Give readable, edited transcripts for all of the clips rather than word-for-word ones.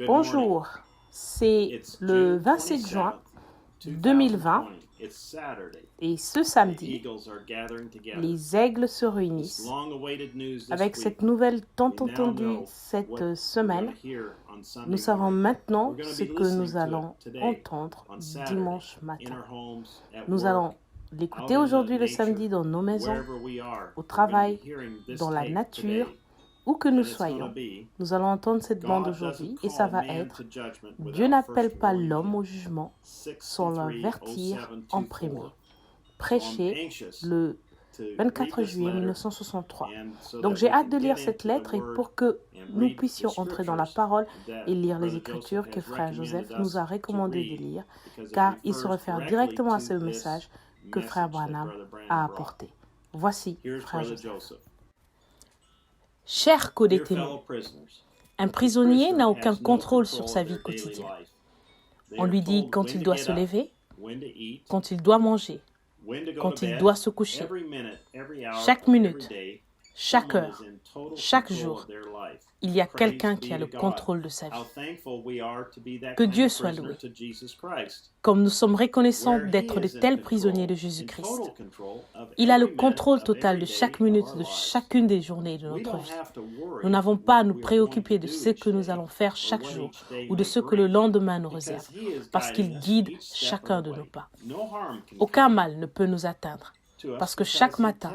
Bonjour, c'est le 27 juin 2020 et ce samedi, les aigles se réunissent avec cette nouvelle tant entendue cette semaine. Nous savons maintenant ce que nous allons entendre dimanche matin. Nous allons l'écouter aujourd'hui le samedi dans nos maisons, au travail, dans la nature, où que nous soyons. Nous allons entendre cette bande aujourd'hui et ça va être « Dieu n'appelle pas l'homme au jugement sans l'avertir en premier ». Prêché le 24 juillet 1963. Donc j'ai hâte de lire cette lettre et pour que nous puissions entrer dans la parole et lire les Écritures que Frère Joseph nous a recommandé de lire, car il se réfère directement à ce message que Frère Branham a apporté. Voici Frère Joseph. Chers codétenus, un prisonnier n'a aucun contrôle sur sa vie quotidienne. On lui dit quand il doit se lever, quand il doit manger, quand il doit se coucher. Chaque minute, chaque heure, chaque jour, il y a quelqu'un qui a le contrôle de sa vie. Que Dieu soit loué. Comme nous sommes reconnaissants d'être de tels prisonniers de Jésus-Christ, il a le contrôle total de chaque minute de chacune des journées de notre vie. Nous n'avons pas à nous préoccuper de ce que nous allons faire chaque jour ou de ce que le lendemain nous réserve, parce qu'il guide chacun de nos pas. Aucun mal ne peut nous atteindre. Parce que chaque matin,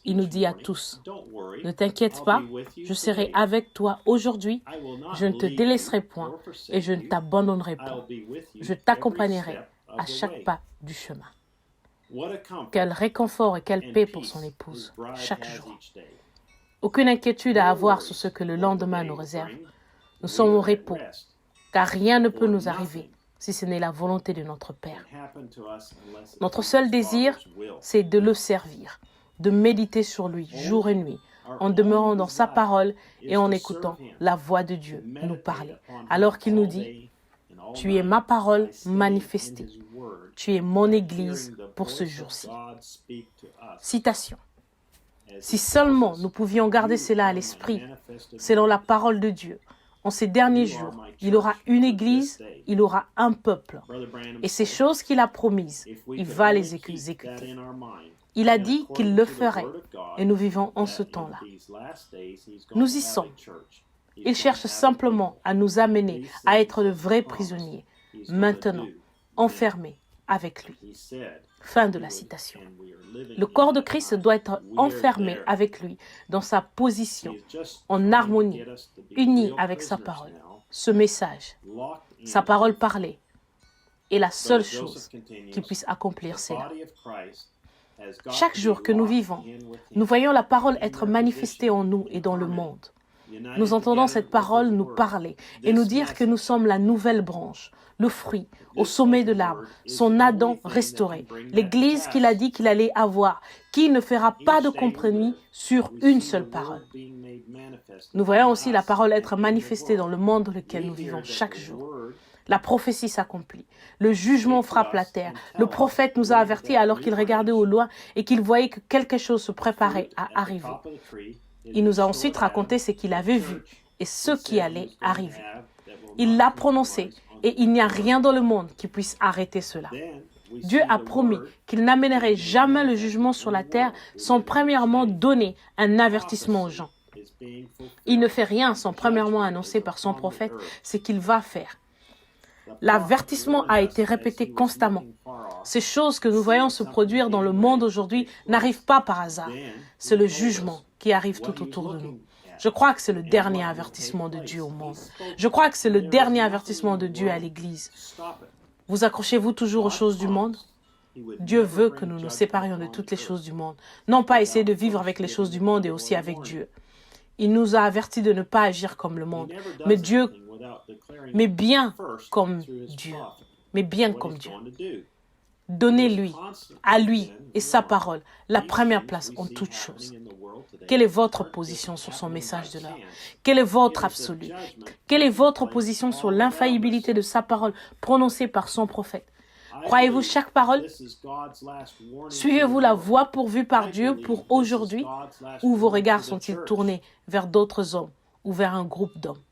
il nous dit à tous, « Ne t'inquiète pas, je serai avec toi aujourd'hui, je ne te délaisserai point et je ne t'abandonnerai point. Je t'accompagnerai à chaque pas du chemin. » Quel réconfort et quelle paix pour son épouse, chaque jour. Aucune inquiétude à avoir sur ce que le lendemain nous réserve. Nous sommes au repos, car rien ne peut nous arriver si ce n'est la volonté de notre Père. Notre seul désir, c'est de le servir, de méditer sur lui jour et nuit, en demeurant dans sa parole et en écoutant la voix de Dieu nous parler. Alors qu'il nous dit, « Tu es ma parole manifestée, tu es mon Église pour ce jour-ci. » Citation. Si seulement nous pouvions garder cela à l'esprit, selon la parole de Dieu, en ces derniers jours, il aura une Église, il aura un peuple. Et ces choses qu'il a promises, il va les exécuter. Il a dit qu'il le ferait, et nous vivons en ce temps-là. Nous y sommes. Il cherche simplement à nous amener à être de vrais prisonniers, maintenant, enfermés avec lui. Fin de la citation. Le corps de Christ doit être enfermé avec lui dans sa position, en harmonie, uni avec sa parole. Ce message, sa parole parlée, est la seule chose qui puisse accomplir cela. Chaque jour que nous vivons, nous voyons la parole être manifestée en nous et dans le monde. Nous entendons cette parole nous parler et nous dire que nous sommes la nouvelle branche, le fruit, au sommet de l'arbre, son Adam restauré, l'Église qu'il a dit qu'il allait avoir, qui ne fera pas de compromis sur une seule parole. Nous voyons aussi la parole être manifestée dans le monde dans lequel nous vivons chaque jour. La prophétie s'accomplit, le jugement frappe la terre. Le prophète nous a avertis alors qu'il regardait au loin et qu'il voyait que quelque chose se préparait à arriver. Il nous a ensuite raconté ce qu'il avait vu et ce qui allait arriver. Il l'a prononcé et il n'y a rien dans le monde qui puisse arrêter cela. Dieu a promis qu'il n'amènerait jamais le jugement sur la terre sans premièrement donner un avertissement aux gens. Il ne fait rien sans premièrement annoncer par son prophète ce qu'il va faire. L'avertissement a été répété constamment. Ces choses que nous voyons se produire dans le monde aujourd'hui n'arrivent pas par hasard. C'est le jugement qui arrive tout autour de nous. Je crois que c'est le dernier avertissement de Dieu au monde. Je crois que c'est le dernier avertissement de Dieu à l'Église. Vous accrochez-vous toujours aux choses du monde? Dieu veut que nous nous séparions de toutes les choses du monde. Non pas essayer de vivre avec les choses du monde et aussi avec Dieu. Il nous a avertis de ne pas agir comme le monde, mais bien comme Dieu. Mais bien comme Dieu. Donnez-lui, à lui et sa parole, la première place en toutes choses. Quelle est votre position sur son message de l'heure? Quel est votre absolu? Quelle est votre position sur l'infaillibilité de sa parole prononcée par son prophète? Croyez-vous chaque parole? Suivez-vous la voie pourvue par Dieu pour aujourd'hui? Ou vos regards sont-ils tournés vers d'autres hommes ou vers un groupe d'hommes.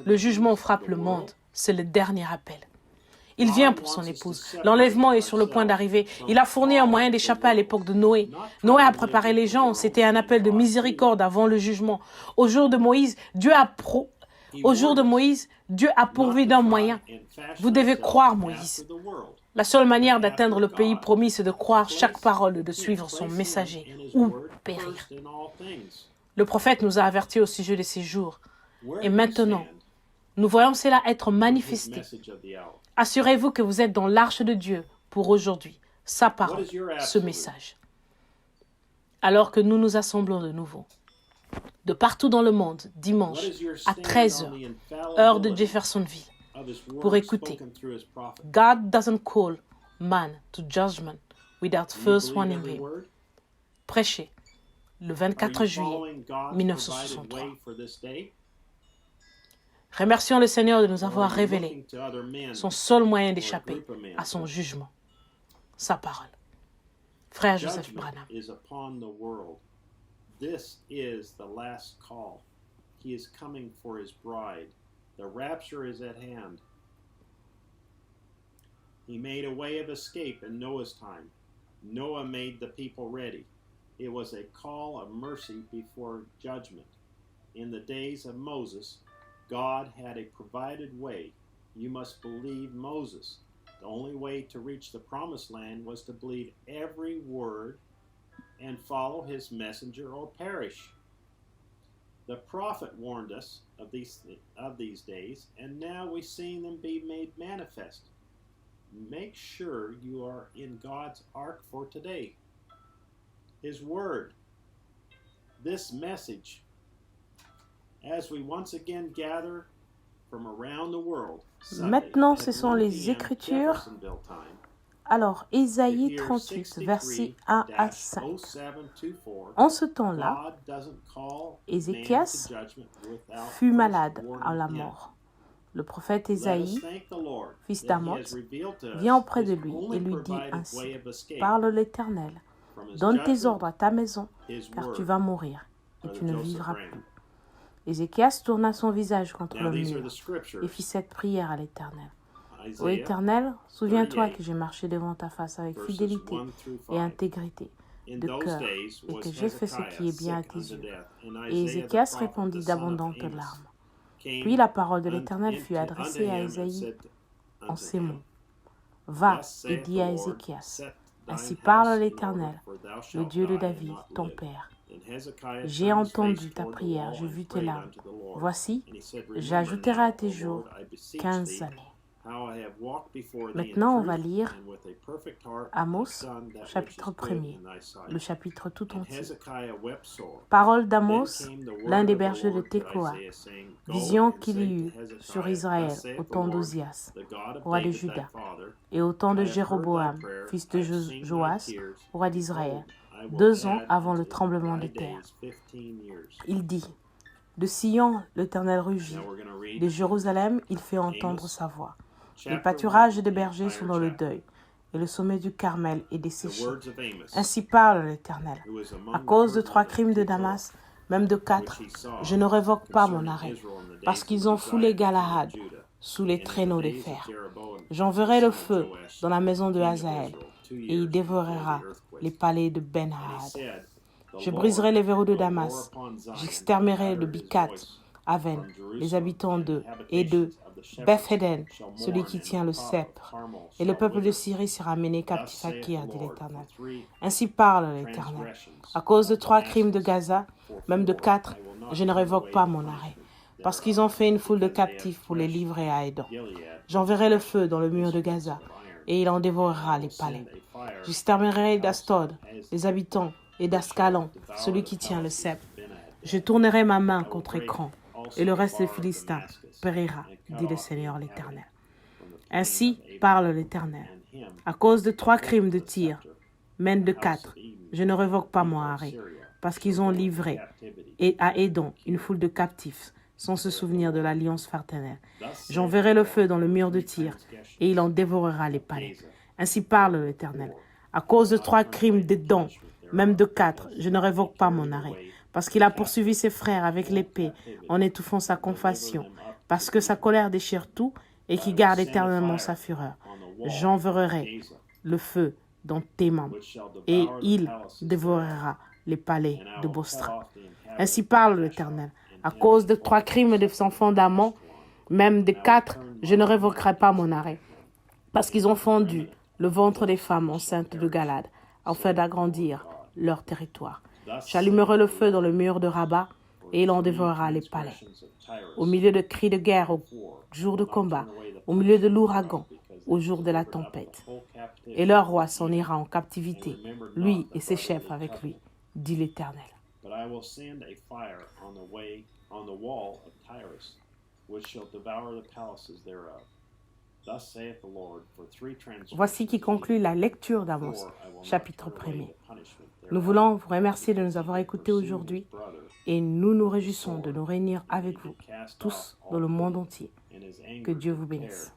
Le jugement frappe le monde, c'est le dernier appel. Il vient pour son épouse. L'enlèvement est sur le point d'arriver. Il a fourni un moyen d'échapper à l'époque de Noé. Noé a préparé les gens. C'était un appel de miséricorde avant le jugement. Au jour de Moïse, Dieu a pourvu d'un moyen. Vous devez croire Moïse. La seule manière d'atteindre le pays promis, c'est de croire chaque parole et de suivre son messager ou périr. Le prophète nous a avertis au sujet de ces jours. Et maintenant, nous voyons cela être manifesté. Assurez-vous que vous êtes dans l'arche de Dieu pour aujourd'hui, sa parole, ce message. Alors que nous nous assemblons de nouveau, de partout dans le monde, dimanche, à 13h, heure de Jeffersonville, pour écouter. God doesn't call man to judgment without first warning him. Prêché le 24 juillet 1963. Remercions le Seigneur de nous avoir révélé son seul moyen d'échapper à son jugement, sa parole. Frère Joseph Branham. This is the last call. He is coming for his bride. The rapture is at hand. He made a way of escape in Noah's time. Noah made the people ready. It was a call of mercy before judgment. In the days of Moses, God had a provided way. You must believe Moses. The only way to reach the promised land was to believe every word and follow his messenger or perish. The prophet warned us of these days, and now we've seen them be made manifest. Make sure you are in God's ark for today. His word, this message, as we once again gather from around the world. Maintenant, ce sont les Écritures. Alors, Ésaïe 38, versets 1 à 5. En ce temps-là, Ézéchias fut malade à la mort. Le prophète Ésaïe, fils d'Amoz, vient auprès de lui et lui dit ainsi, « Parle l'Éternel, donne tes ordres à ta maison, car tu vas mourir et tu ne vivras plus. » Ézéchias tourna son visage contre le mur et fit cette prière à l'Éternel. « Ô Éternel, souviens-toi que j'ai marché devant ta face avec fidélité et intégrité de cœur et que j'ai fait ce qui est bien à tes yeux. » Et Ézéchias répondit d'abondantes larmes. Puis la parole de l'Éternel fut adressée à Ésaïe en ces mots. « Va et dis à Ézéchias, ainsi parle l'Éternel, le Dieu de David, ton père. J'ai entendu ta prière, j'ai vu tes larmes. Voici, j'ajouterai à tes jours 15 années. » Maintenant, on va lire Amos, chapitre 1er, le chapitre tout entier. Parole d'Amos, l'un des bergers de Tekoa, vision qu'il y eut sur Israël au temps d'Ozias, roi de Juda, et au temps de Jéroboam, fils de Joas, roi d'Israël, 2 ans avant le tremblement de terre. Il dit, de Sion, l'Éternel rugit, de Jérusalem, il fait entendre sa voix. Les pâturages des bergers sont dans le deuil, et le sommet du Carmel est desséché. Ainsi parle l'Éternel. À cause de 3 crimes de Damas, même de 4, je ne révoque pas mon arrêt, parce qu'ils ont foulé Galahad sous les traîneaux de fer. J'enverrai le feu dans la maison de Hazaël, et il dévorera les palais de Ben-Hadad. Je briserai les verrous de Damas, j'exterminerai de Bicat, Aven, les habitants de et de Beth-Eden, celui qui tient le sceptre, et le peuple de Syrie sera mené captif à Kir, dit l'Éternel. Ainsi parle l'Éternel. À cause de 3 crimes de Gaza, même de 4, je ne révoque pas mon arrêt, parce qu'ils ont fait une foule de captifs pour les livrer à Édom. J'enverrai le feu dans le mur de Gaza, et il en dévorera les palais. J'exterminerai d'Astod, les habitants, et d'Ascalon, celui qui tient le sceptre. Je tournerai ma main contre Écran, et le reste des Philistins périra, dit le Seigneur l'Éternel. Ainsi parle l'Éternel. À cause de 3 crimes de Tyr, même de 4, je ne révoque pas mon arrêt, parce qu'ils ont livré à Édom une foule de captifs, sans se souvenir de l'alliance fraternelle. J'enverrai le feu dans le mur de Tyr, et il en dévorera les palais. Ainsi parle l'Éternel. À cause de 3 crimes d'Édom, même de 4, je ne révoque pas mon arrêt, parce qu'il a poursuivi ses frères avec l'épée en étouffant sa compassion, parce que sa colère déchire tout et qui garde éternellement sa fureur. J'enverrai le feu dans tes membres et il dévorera les palais de Bostra. Ainsi parle l'Éternel. À cause de 3 crimes des enfants d'Amon, même des 4, je ne révoquerai pas mon arrêt, parce qu'ils ont fendu le ventre des femmes enceintes de Galade, afin d'agrandir leur territoire. J'allumerai le feu dans le mur de Rabat, et il en dévorera les palais. Au milieu de cris de guerre, au jour de combat, au milieu de l'ouragan, au jour de la tempête. Et leur roi s'en ira en captivité, lui et ses chefs avec lui, dit l'Éternel. But I will send a fire on the wall of Tyrus, which shall devour the palaces thereof. Thus saith the Lord, for 3 transgressions. Voici qui conclut la lecture d'Amos, chapitre 1er. Nous voulons vous remercier de nous avoir écoutés aujourd'hui et nous nous réjouissons de nous réunir avec vous, tous dans le monde entier. Que Dieu vous bénisse.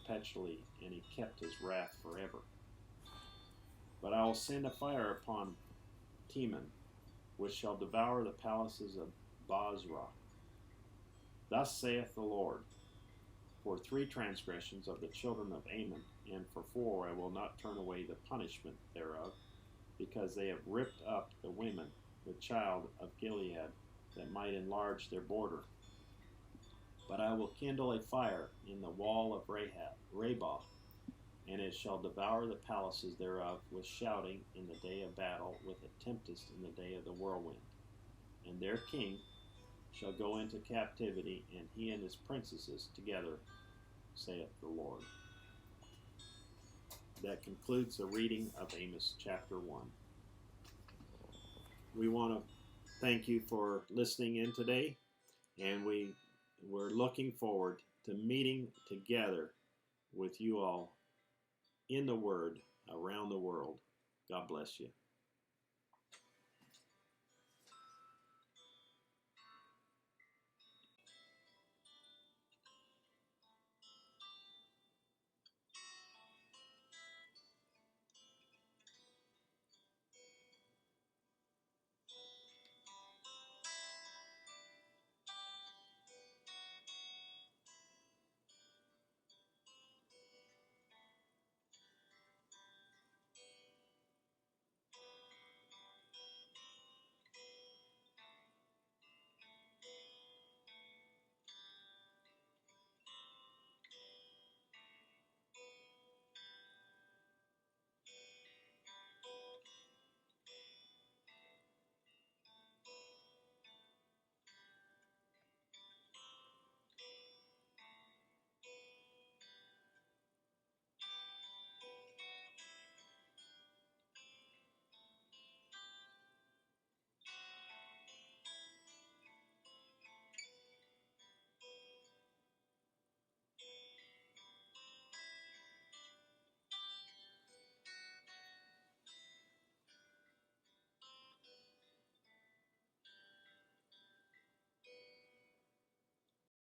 And he kept his wrath forever. But I will send a fire upon Teman, which shall devour the palaces of Bozrah. Thus saith the Lord, for 3 transgressions of the children of Ammon, and for 4 I will not turn away the punishment thereof, because they have ripped up the women, the child of Gilead, that might enlarge their border. But I will kindle a fire in the wall of Rabah, and it shall devour the palaces thereof with shouting in the day of battle, with a tempest in the day of the whirlwind. And their king shall go into captivity, and he and his princesses together, saith the Lord. That concludes the reading of Amos chapter 1. We want to thank you for listening in today, and we're looking forward to meeting together with you all in the Word around the world. God bless you.